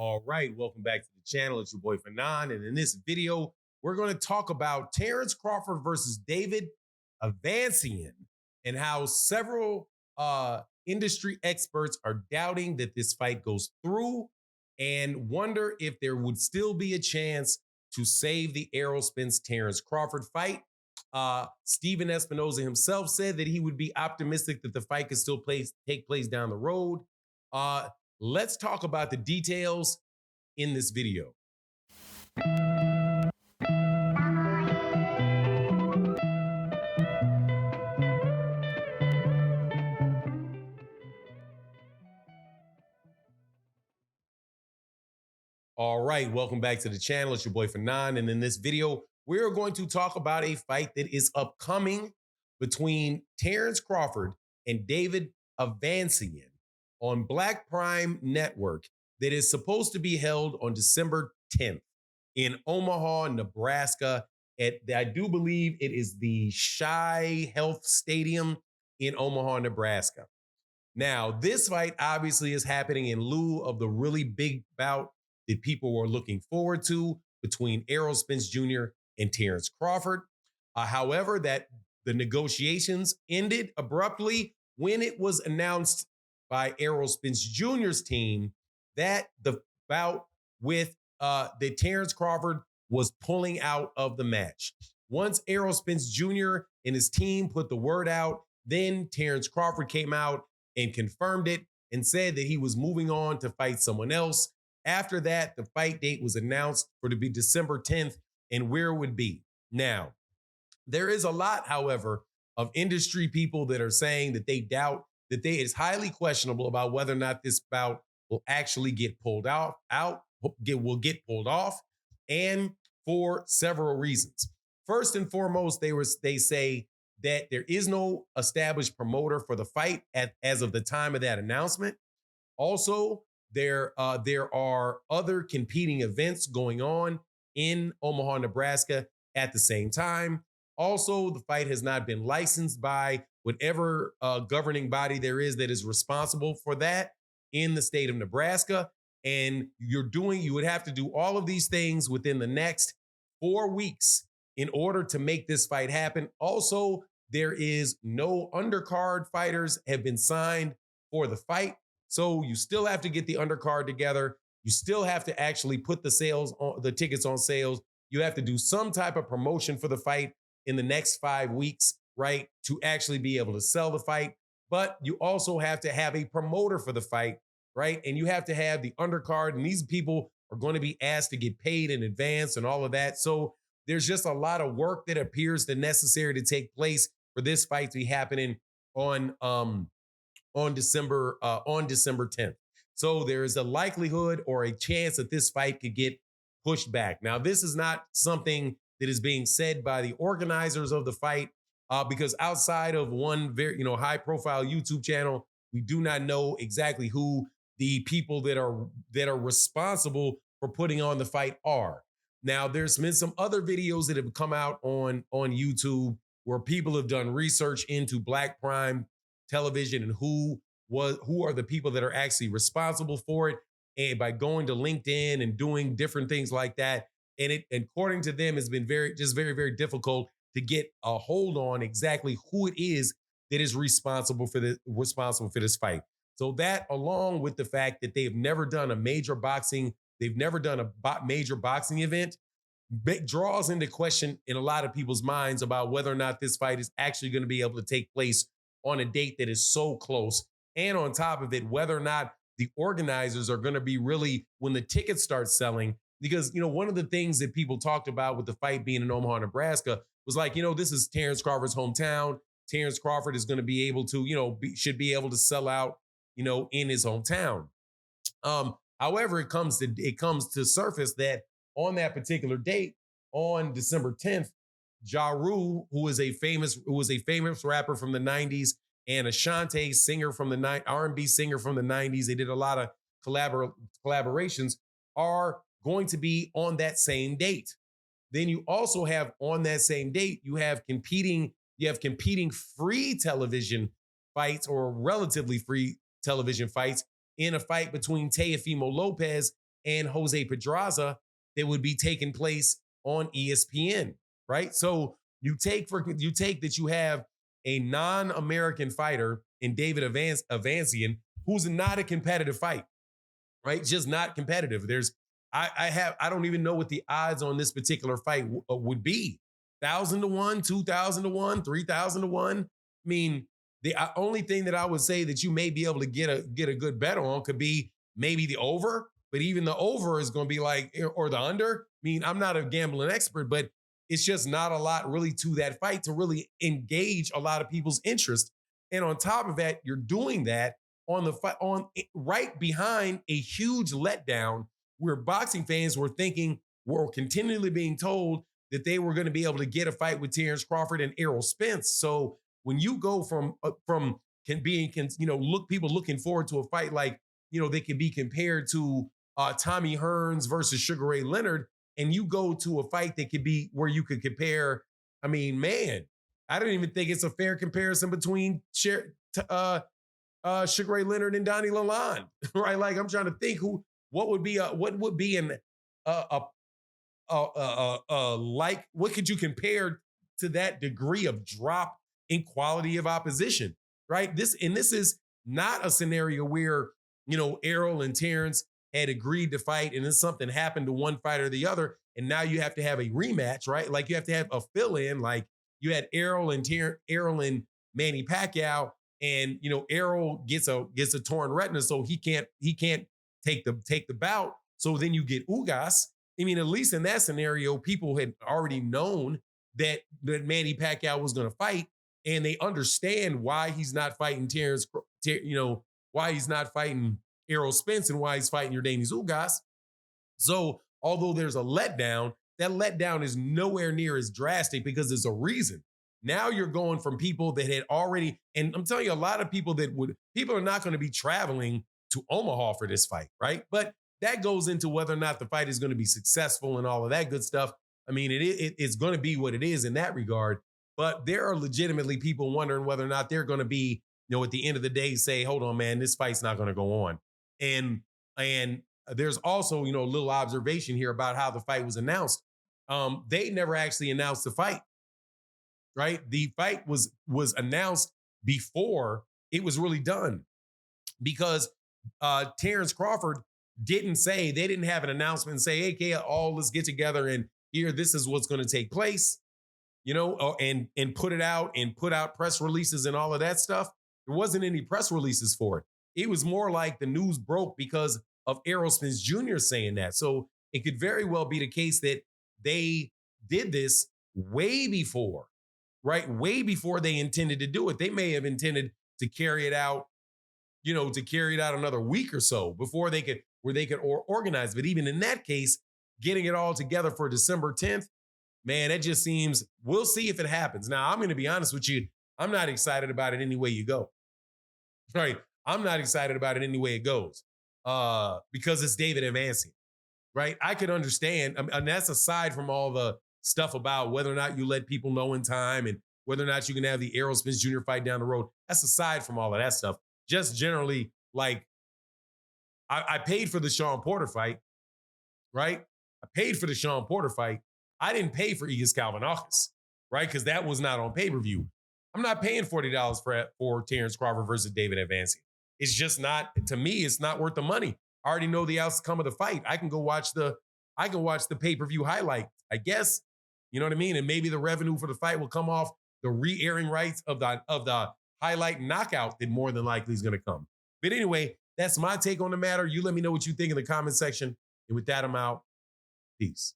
All right, welcome back to the channel. It's your boy Fanon, and in this video, we're going to talk about Terence Crawford versus David Avancian and how several industry experts are doubting that this fight goes through and wonder if there would still be a chance to save the Errol Spence Terence Crawford fight. Steven Espinoza himself said that he would be optimistic that the fight could still take place down the road. Let's talk about the details in this video. All right, welcome back to the channel. It's your boy Fanon, and in this video, we're going to talk about a fight that is upcoming between Terence Crawford and David Avancian on Black Prime Network that is supposed to be held on December 10th in Omaha, Nebraska. I do believe it is the Shy Health Stadium in Omaha, Nebraska. Now, this fight obviously is happening in lieu of the really big bout that people were looking forward to between Errol Spence Jr. and Terence Crawford. However, that the negotiations ended abruptly when it was announced by Errol Spence Jr.'s team that the bout with that Terence Crawford was pulling out of the match. Once Errol Spence Jr. and his team put the word out, then Terence Crawford came out and confirmed it and said that he was moving on to fight someone else. After that, the fight date was announced for to be December 10th and where it would be. Now, there is a lot, however, of industry people that are saying that they doubt that it's highly questionable about whether or not this bout will actually get pulled will get pulled off, and for several reasons. First and foremost, they say that there is no established promoter for the fight as of the time of that announcement. Also, there are other competing events going on in Omaha, Nebraska at the same time. Also, the fight has not been licensed by whatever governing body there is that is responsible for that in the state of Nebraska. And you would have to do all of these things within the next 4 weeks in order to make this fight happen. Also, there is no undercard fighters have been signed for the fight. So you still have to get the undercard together. You still have to actually put the tickets on sales. You have to do some type of promotion for the fight in the next 5 weeks, right, to actually be able to sell the fight. But you also have to have a promoter for the fight, right? And you have to have the undercard. And these people are going to be asked to get paid in advance and all of that. So there's just a lot of work that appears necessary to take place for this fight to be happening on December 10th. So there is a likelihood or a chance that this fight could get pushed back. Now, this is not something that is being said by the organizers of the fight, because outside of one very high-profile YouTube channel, we do not know exactly who the people that are responsible for putting on the fight are. Now, there's been some other videos that have come out on YouTube where people have done research into Black Prime Television and who are the people that are actually responsible for it, and by going to LinkedIn and doing different things like that. And it, according to them, has been very, very difficult to get a hold on exactly who it is that is responsible for this fight. So that, along with the fact that they've never done a major boxing event, draws into question in a lot of people's minds about whether or not this fight is actually going to be able to take place on a date that is so close. And on top of it, whether or not the organizers are going to be really, when the tickets start selling, because, one of the things that people talked about with the fight being in Omaha, Nebraska was like, this is Terence Crawford's hometown. Terence Crawford is going to be able to, should be able to sell out, in his hometown. However, it comes to surface that on that particular date, on December 10th, Ja Rule, who was a famous rapper from the 90s, and Ashanti singer from the R&B singer from the 90s, they did a lot of collaborations, are going to be on that same date. Then you also have on that same date, you have competing free television fights, or relatively free television fights, in a fight between Teofimo Lopez and Jose Pedraza that would be taking place on ESPN, right? So you take that you have a non-American fighter in David Avancian, who's not a competitive fight, right? Just not competitive. I don't even know what the odds on this particular fight would be. 1,000 to 1, 2,000 to 1, 3,000 to 1. I mean, the only thing that I would say that you may be able to get a good bet on could be maybe the over, but even the over is going to be like, or the under. I mean, I'm not a gambling expert, but it's just not a lot really to that fight to really engage a lot of people's interest. And on top of that, you're doing that on the fight right behind a huge letdown where boxing fans were continually being told that they were going to be able to get a fight with Terence Crawford and Errol Spence. So when you go from people looking forward to a fight like, they can be compared to Tommy Hearns versus Sugar Ray Leonard, and you go to a fight that could be where you could compare. I mean, man, I don't even think it's a fair comparison between Sugar Ray Leonard and Donnie Lalonde, right? Like, I'm trying to think what could you compare to that degree of drop in quality of opposition, right? This is not a scenario where, Errol and Terence had agreed to fight and then something happened to one fighter or the other, and now you have to have a rematch, right? Like, you have to have a fill-in, like you had Errol and Manny Pacquiao, and Errol gets a torn retina, so he can't take the bout. So then you get Ugas. I mean, at least in that scenario, people had already known that Manny Pacquiao was going to fight, and they understand why he's not fighting why he's not fighting Errol Spence and why he's fighting Yordenis Ugas. So although there's a letdown, that letdown is nowhere near as drastic because there's a reason. Now you're going from people that had already, and I'm telling you, a lot of people are not going to be traveling to Omaha for this fight, right? But that goes into whether or not the fight is going to be successful and all of that good stuff. I mean, it's going to be what it is in that regard. But there are legitimately people wondering whether or not they're going to be, at the end of the day, say, hold on, man, this fight's not going to go on. And there's also, a little observation here about how the fight was announced. They never actually announced the fight, right? The fight was announced before it was really done because Terence Crawford they didn't have an announcement and say, hey, let's get together and here, this is what's going to take place, and put it out and put out press releases and all of that stuff. There wasn't any press releases for it. It was more like the news broke because of Errol Spence Jr. saying that. So it could very well be the case that they did this way before, right? Way before they intended to do it. They may have intended to carry it out, another week or so before they could organize. But even in that case, getting it all together for December 10th, man, that just seems, we'll see if it happens. Now, I'm going to be honest with you. I'm not excited about it any way you go. Right? I'm not excited about it any way it goes because it's David Avancian, right? I could understand, and that's aside from all the stuff about whether or not you let people know in time and whether or not you can have the Errol Spence Jr. fight down the road. That's aside from all of that stuff. Just generally, like, I paid for the Sean Porter fight, right? I paid for the Sean Porter fight. I didn't pay for Igis Kalvanakis, right? Because that was not on pay-per-view. I'm not paying $40 for Terence Crawford versus David Avancian. It's just not, to me, it's not worth the money. I already know the outcome of the fight. I can watch the pay-per-view highlight, I guess. You know what I mean? And maybe the revenue for the fight will come off the re-airing rights of the highlight knockout that more than likely is going to come. But anyway, that's my take on the matter. You let me know what you think in the comment section. And with that, I'm out. Peace.